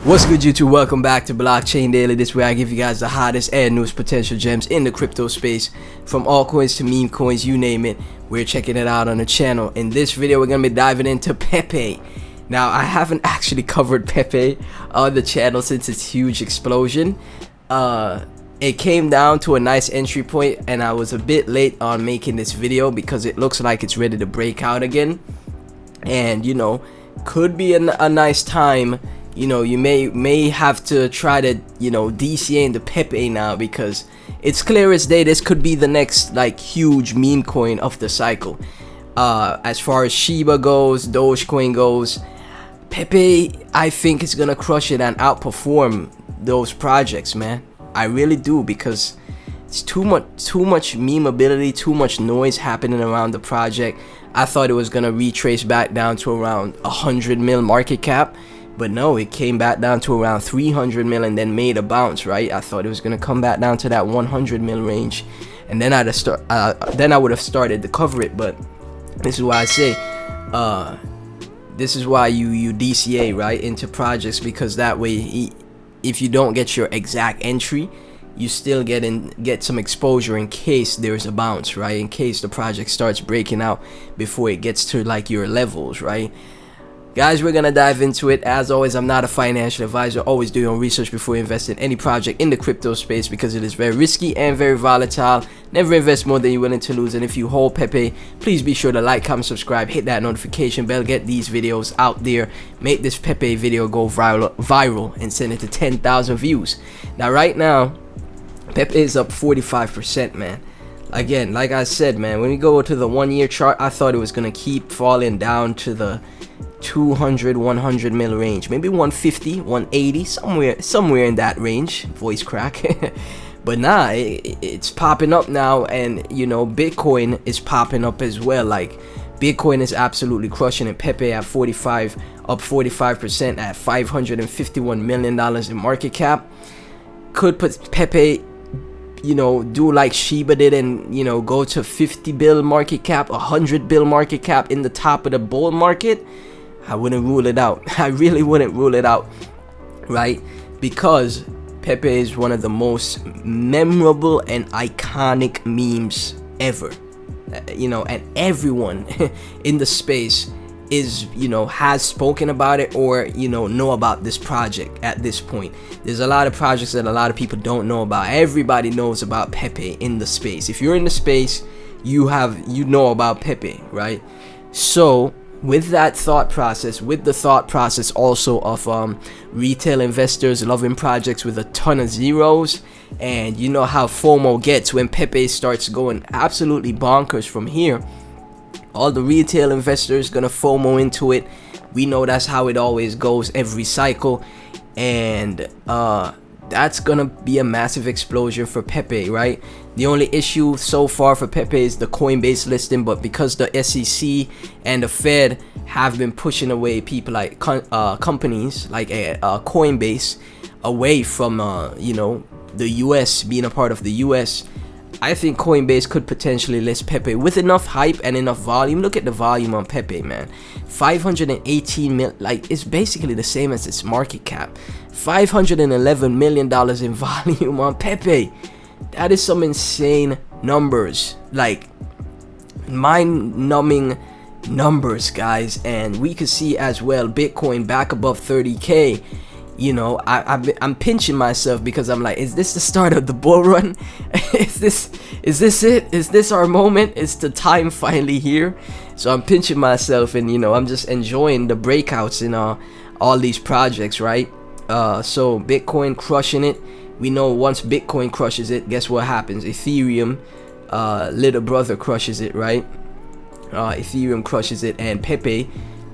What's good, YouTube? Welcome back to Blockchain Daily. This is where I give you guys the hottest and newest potential gems in the crypto space, from altcoins to meme coins, you name it. We're checking it out on the channel. In this video, we're gonna be diving into Pepe. Now, I haven't actually covered Pepe on the channel since its huge explosion. It came down to a nice entry point, and I was a bit late on making this video because it looks like it's ready to break out again. And could be a nice time. You may have to try to DCA into Pepe now, because it's clear as day this could be the next huge meme coin of the cycle. As far as Shiba goes, Dogecoin goes, Pepe I think is gonna crush it and outperform those projects, man. I really do, because it's too much meme ability, too much noise happening around the project. I thought it was gonna retrace back down to around 100 mil market cap. But no, it came back down to around 300 mil and then made a bounce, right? I thought it was gonna come back down to that 100 mil range, and then I would have started to cover it. But this is why I say, this is why you DCA right into projects, because that way, if you don't get your exact entry, you still get some exposure in case there's a bounce, right? In case the project starts breaking out before it gets to your levels, right? Guys, we're gonna dive into it. As always, I'm not a financial advisor. Always do your own research before you invest in any project in the crypto space, because it is very risky and very volatile. Never invest more than you're willing to lose. And if you hold Pepe, please be sure to like, comment, subscribe, hit that notification bell, get these videos out there, make this Pepe video go viral and send it to 10,000 views. Now, right now, Pepe is up 45%, man. Again, like I said, man, when we go to the 1 year chart, I thought it was gonna keep falling down to the 200 100 mil range, maybe 150 180, somewhere in that range. Voice crack. But nah, it's popping up now, and Bitcoin is popping up as well. Bitcoin is absolutely crushing it. Pepe at 45, up 45% at $551 million in market cap. Could put Pepe do like Shiba did and go to 50 bill market cap, 100 bill market cap in the top of the bull market. I wouldn't rule it out. I really wouldn't rule it out, right? Because Pepe is one of the most memorable and iconic memes ever. And everyone in the space is has spoken about it, or know about this project at this point. There's a lot of projects that a lot of people don't know about. Everybody knows about Pepe in the space. If you're in the space, you know about Pepe, right? So with that thought process, with the thought process also of retail investors loving projects with a ton of zeros, and you know how FOMO gets when Pepe starts going absolutely bonkers from here. All the retail investors gonna FOMO into it. We know that's how it always goes every cycle, and that's gonna be a massive explosion for Pepe, right? The only issue so far for Pepe is the Coinbase listing, but because the SEC and the Fed have been pushing away people like companies like Coinbase away from the US, being a part of the US, I think Coinbase could potentially list Pepe with enough hype and enough volume. Look at the volume on Pepe, man. 518 mil, it's basically the same as its market cap. $511 million in volume on Pepe. That is some insane numbers, mind-numbing numbers, guys. And we could see as well Bitcoin back above 30K. I'm pinching myself, because I'm like, is this the start of the bull run? is this it? Is this our moment? Is the time finally here? So I'm pinching myself, and I'm just enjoying the breakouts in all these projects, right? So Bitcoin crushing it. We know once Bitcoin crushes it, guess what happens? Ethereum, little brother, crushes it, right? Ethereum crushes it, and Pepe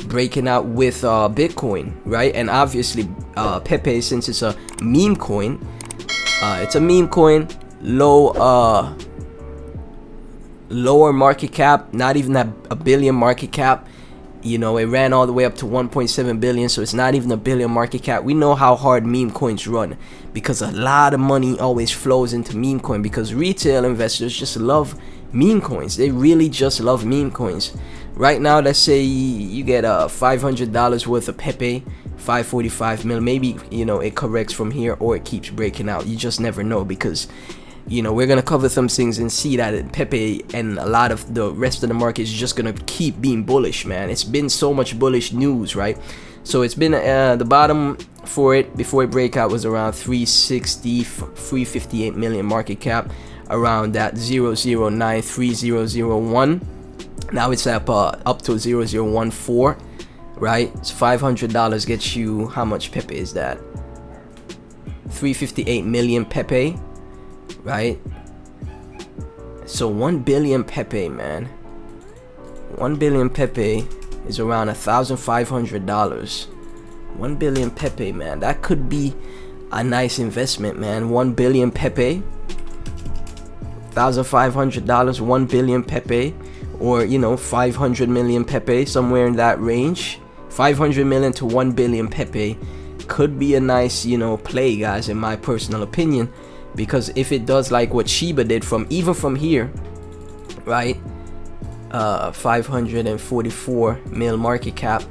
breaking out with Bitcoin, right? And obviously Pepe, since it's a meme coin, lower market cap, not even a billion market cap. It ran all the way up to 1.7 billion, so it's not even a billion market cap. We know how hard meme coins run, because a lot of money always flows into meme coin, because retail investors just love meme coins. They really just love meme coins. Right now, let's say you get $500 worth of Pepe 545 mil. Maybe, you know, it corrects from here or it keeps breaking out. You just never know, because, you know, we're gonna cover some things and see that Pepe and a lot of the rest of the market is just gonna keep being bullish, man. It's been so much bullish news, right? So it's been the bottom for it before it breakout was around 358 million market cap, around that 0093001. Now it's up to 0014, right? So $500 gets you, how much Pepe is that? 358 million Pepe, right? So 1 billion Pepe, man. 1 billion Pepe is around $1,500. 1 billion Pepe, man. That could be a nice investment, man. 1 billion Pepe, $1,500, 1 billion Pepe, or, you know, 500 million Pepe, somewhere in that range. 500 million to 1 billion Pepe could be a nice, you know, play, guys, in my personal opinion, because if it does like what Shiba did from even from here, right, 544 mil market cap,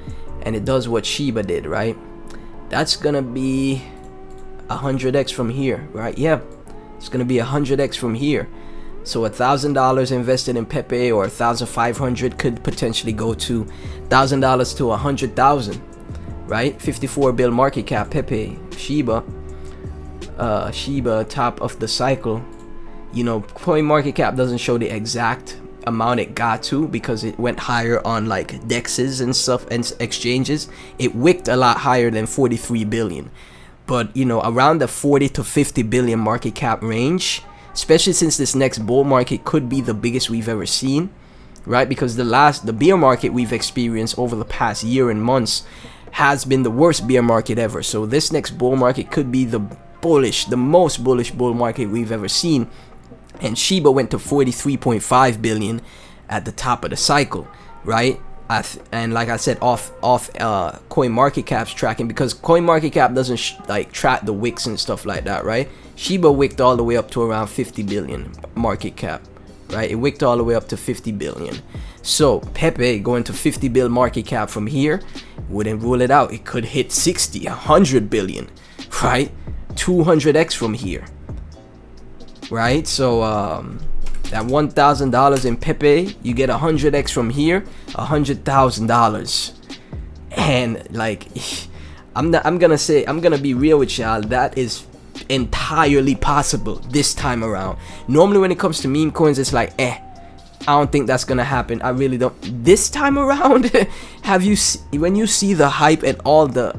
and it does what Shiba did, right, that's gonna be 100x from here, right? Yeah, it's gonna be 100x from here. So $1,000 invested in Pepe, or 1,500, could potentially go to $1,000 to 100,000, right? 54 bill market cap Pepe. Shiba, Shiba, top of the cycle. You know, coin market cap doesn't show the exact amount it got to, because it went higher on like dexes and stuff and exchanges. It wicked a lot higher than 43 billion, but, you know, around the 40 to 50 billion market cap range, especially since this next bull market could be the biggest we've ever seen, right? Because the bear market we've experienced over the past year and months has been the worst bear market ever. So this next bull market could be the most bullish bull market we've ever seen. And Shiba went to 43.5 billion at the top of the cycle, right? And like I said, off coin market cap's tracking, because coin market cap doesn't like track the wicks and stuff like that, right? Shiba wicked all the way up to around 50 billion market cap, right? It wicked all the way up to 50 billion. So Pepe going to 50 bill market cap from here, wouldn't rule it out. It could hit 60, 100 billion, right? 200x from here, right? So that $1,000 in Pepe, you get 100x from here, $100,000. And like, I'm gonna be real with y'all, that is entirely possible this time around. Normally when it comes to meme coins, it's like, I don't think that's gonna happen. I really don't. This time around, when you see the hype and all the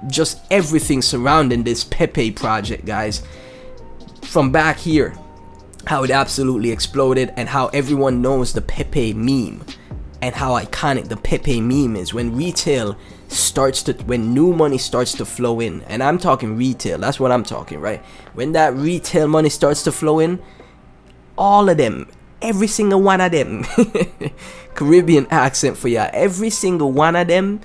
just everything surrounding this Pepe project, guys, from back here, how it absolutely exploded, and how everyone knows the Pepe meme and how iconic the Pepe meme is. When retail starts to, when new money starts to flow in, and I'm talking retail, that's what I'm talking, right? When that retail money starts to flow in, all of them, every single one of them, Caribbean accent for y'all, every single one of them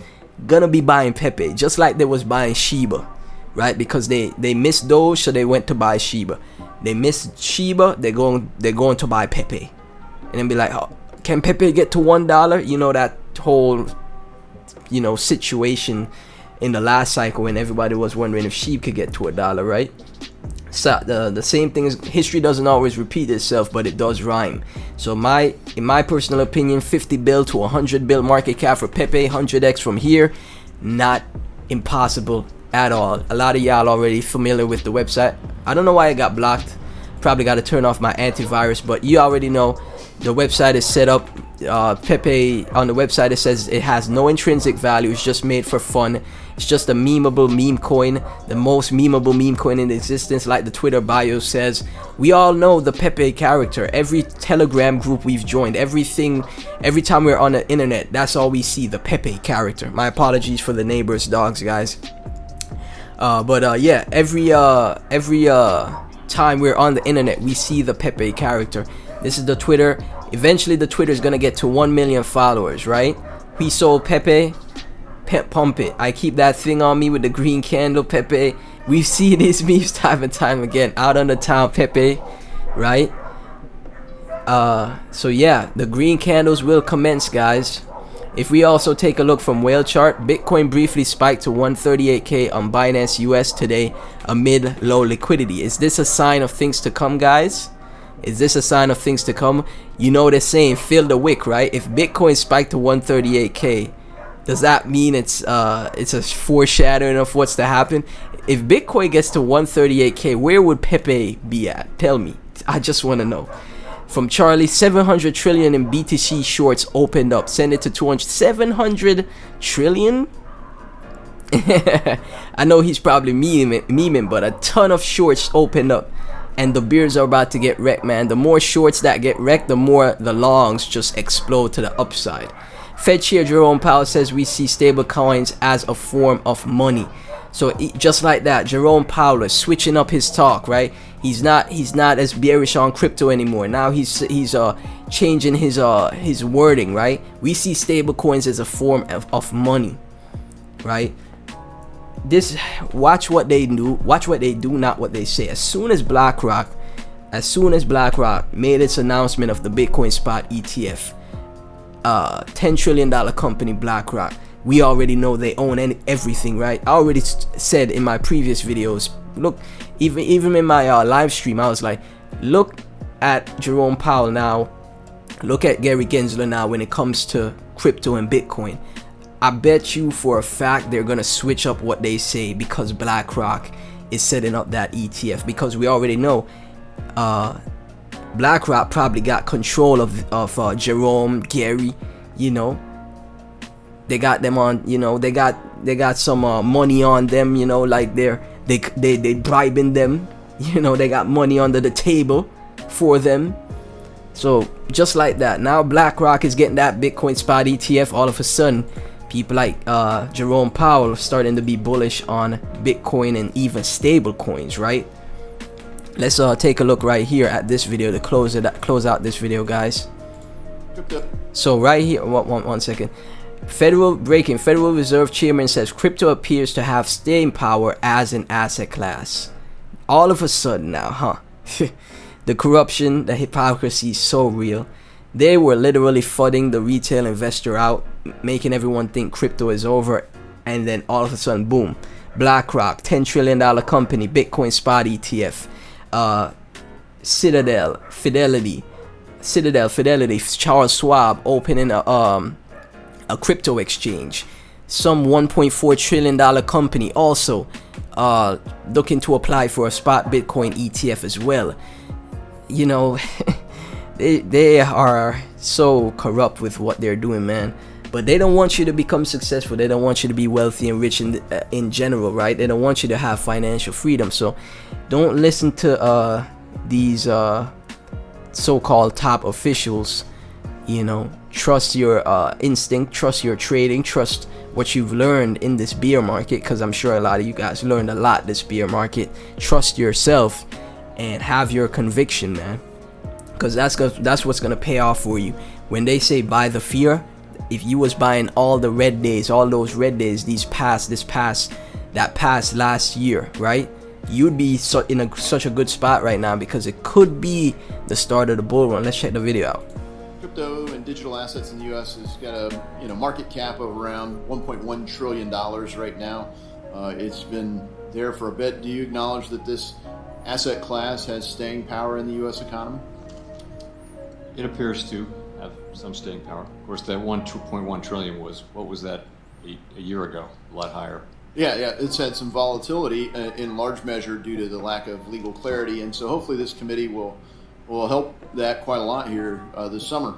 gonna be buying Pepe, just like they was buying Shiba, right? Because they missed Doge, so they went to buy Shiba. They missed Shiba, they're going to buy Pepe, and then be like, oh, can Pepe get to $1? You know, that whole, you know, situation in the last cycle when everybody was wondering if sheep could get to $1, right? So the same thing is, history doesn't always repeat itself, but it does rhyme. So in my personal opinion, 50 bill to 100 bill market cap for Pepe, 100x from here, not impossible at all. A lot of y'all already familiar with the website. I don't know why it got blocked. Probably got to turn off my antivirus, but you already know the website is set up. Pepe, on the website, it says it has no intrinsic value. It's just made for fun. It's just a memeable meme coin, the most memeable meme coin in existence. Like the Twitter bio says, we all know the Pepe character. Every Telegram group we've joined, every time we're on the internet, that's all we see, the Pepe character. My apologies for the neighbors' dogs, guys. Yeah, every time we're on the internet, we see the Pepe character. This is the Twitter. Eventually the Twitter is gonna get to 1 million followers, right? We sold Pepe, pump it. I keep that thing on me with the green candle, Pepe. We see these memes time and time again. Out on the town, Pepe, right? So yeah, the green candles will commence, guys. If we also take a look from whale chart, Bitcoin briefly spiked to 138k on Binance US today amid low liquidity. Is this a sign of things to come, guys? Is this a sign of things to come? You know they're saying fill the wick, right? If Bitcoin spiked to 138k, does that mean it's a foreshadowing of what's to happen? If Bitcoin gets to 138k, where would Pepe be at? Tell me. I just want to know. From Charlie, 700 trillion in BTC shorts opened up. Send it to 200. 700 trillion? I know he's probably memeing, but a ton of shorts opened up. And the bears are about to get wrecked, man. The more shorts that get wrecked, the more the longs just explode to the upside. Fed Chair Jerome Powell says we see stable coins as a form of money. So just like that, Jerome Powell is switching up his talk, right? He's not as bearish on crypto anymore. Now he's changing his wording, right? We see stable coins as a form of money, right? Watch what they do, not what they say. As soon as BlackRock made its announcement of the Bitcoin spot ETF, $10 trillion company BlackRock, we already know they own everything, right? I already said in my previous videos, look, even in my live stream, I was like, look at Jerome Powell now, look at Gary Gensler now when it comes to crypto and Bitcoin. I bet you for a fact they're gonna switch up what they say because BlackRock is setting up that ETF, because we already know BlackRock probably got control of Jerome, Gary, you know. They got them on, you know, they got some money on them, you know, like they bribing them, you know, they got money under the table for them. So just like that, now BlackRock is getting that Bitcoin spot ETF. All of a sudden, people like Jerome Powell are starting to be bullish on Bitcoin and even stable coins, right? Let's take a look right here at this video to close out this video, guys. So right here, one second. Federal Reserve Chairman says crypto appears to have staying power as an asset class. All of a sudden now, huh? The corruption, the hypocrisy is so real. They were literally flooding the retail investor out, making everyone think crypto is over, and then all of a sudden, boom, BlackRock, $10 trillion company, Bitcoin spot ETF, Citadel, Fidelity, Charles Schwab opening a crypto exchange, some $1.4 trillion company also looking to apply for a spot Bitcoin ETF as well. You know, they are so corrupt with what they're doing, man. But they don't want you to become successful. They don't want you to be wealthy and rich in general, right? They don't want you to have financial freedom. So don't listen to these so-called top officials. You know, trust your instinct, trust your trading, trust what you've learned in this bear market, because I'm sure a lot of you guys learned a lot this bear market. Trust yourself and have your conviction, man, because that's what's gonna pay off for you. When they say buy the fear, if you was buying all those red days, that past last year, right, you'd be in such a good spot right now, because it could be the start of the bull run. Let's check the video out. Crypto and digital assets in the U.S. has got a market cap of around $1.1 trillion right now. It's been there for a bit. Do you acknowledge that this asset class has staying power in the U.S. economy? It appears to have some staying power. Of course, that 2.1 trillion was, what was that a year ago? A lot higher. Yeah, it's had some volatility in large measure due to the lack of legal clarity, and so hopefully this committee will help that quite a lot here this summer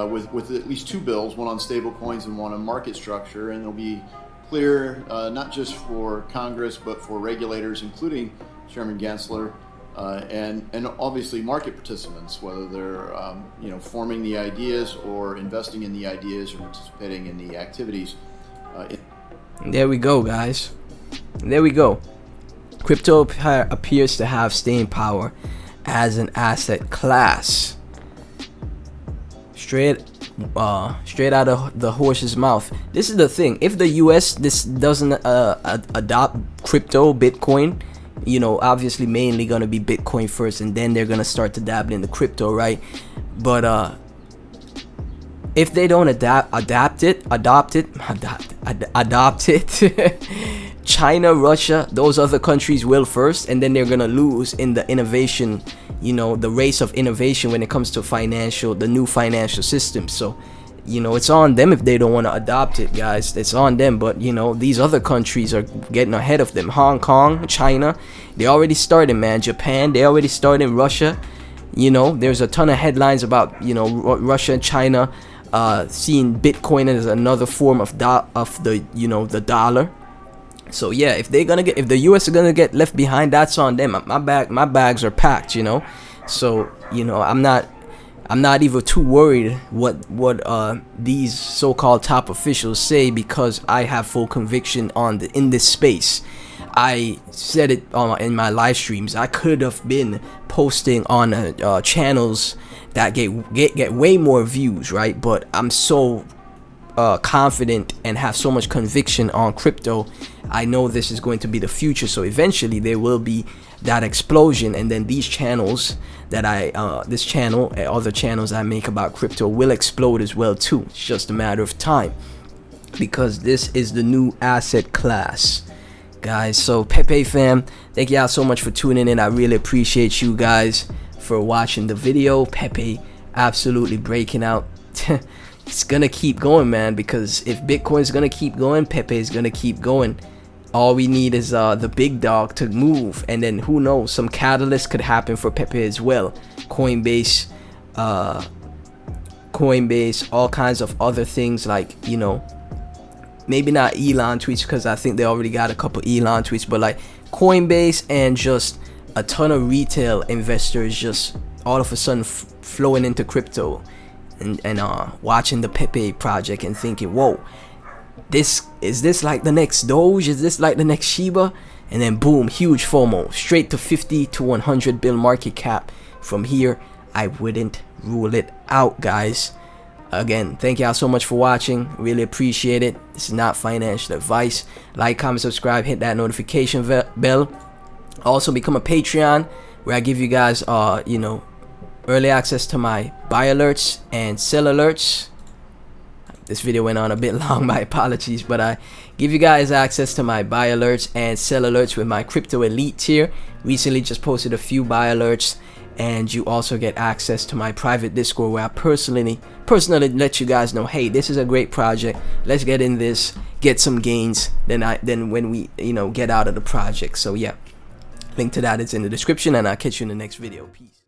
with at least two bills, one on stable coins and one on market structure, and it'll be clear not just for Congress but for regulators, including Chairman Gensler, and obviously market participants, whether they're forming the ideas or investing in the ideas or participating in the activities. There we go, guys. There we go. Crypto appears to have staying power as an asset class. Straight out of the horse's mouth. This is the thing. If the US doesn't adopt crypto, Bitcoin, obviously mainly gonna be Bitcoin first, and then they're gonna start to dabble in the crypto, right? But if they don't adopt it, China, Russia, those other countries will first, and then they're gonna lose in the innovation, you know, the race of innovation when it comes to the new financial system. So, you know, it's on them if they don't want to adopt it, guys. It's on them. But, you know, these other countries are getting ahead of them. Hong Kong, China, they already started, man. Japan, they already started. Russia, you know, there's a ton of headlines about, you know, Russia and China seeing Bitcoin as another form of the, you know, the dollar. So yeah, if the US are gonna get left behind, that's on them. My bags are packed, you know. So, you know, I'm not even too worried what these so-called top officials say, because I have full conviction in this space. I said it in my live streams. I could have been posting on channels that get way more views, right? But I'm so confident and have so much conviction on crypto. I know this is going to be the future, so eventually there will be that explosion, and then these channels that this channel and other channels I make about crypto will explode as well too. It's just a matter of time, because this is the new asset class, guys. So Pepe fam, thank y'all so much for tuning in. I really appreciate you guys for watching the video. Pepe absolutely breaking out. It's gonna keep going, man, because if Bitcoin's gonna keep going, Pepe is gonna keep going. All we need is the big dog to move, and then who knows, some catalyst could happen for Pepe as well. Coinbase, all kinds of other things, like, you know, maybe not Elon tweets, because I think they already got a couple Elon tweets, but like Coinbase and just a ton of retail investors just all of a sudden flowing into crypto, and watching the Pepe project and thinking, whoa, is this like the next Doge? Is this like the next Shiba? And then boom, huge FOMO, straight to 50 to 100 bill market cap. From here, I wouldn't rule it out, guys. Again, thank y'all so much for watching. Really appreciate it. This is not financial advice. Like, comment, subscribe, hit that notification bell. Also become a Patreon, where I give you guys you know, early access to my buy alerts and sell alerts. This video went on a bit long, my apologies, but I give you guys access to my buy alerts and sell alerts with my crypto elite tier. Recently just posted a few buy alerts, and you also get access to my private Discord, where I personally let you guys know, hey, this is a great project, let's get in this, get some gains, then when we, you know, get out of the project. So yeah, link to that is in the description, and I'll catch you in the next video. Peace.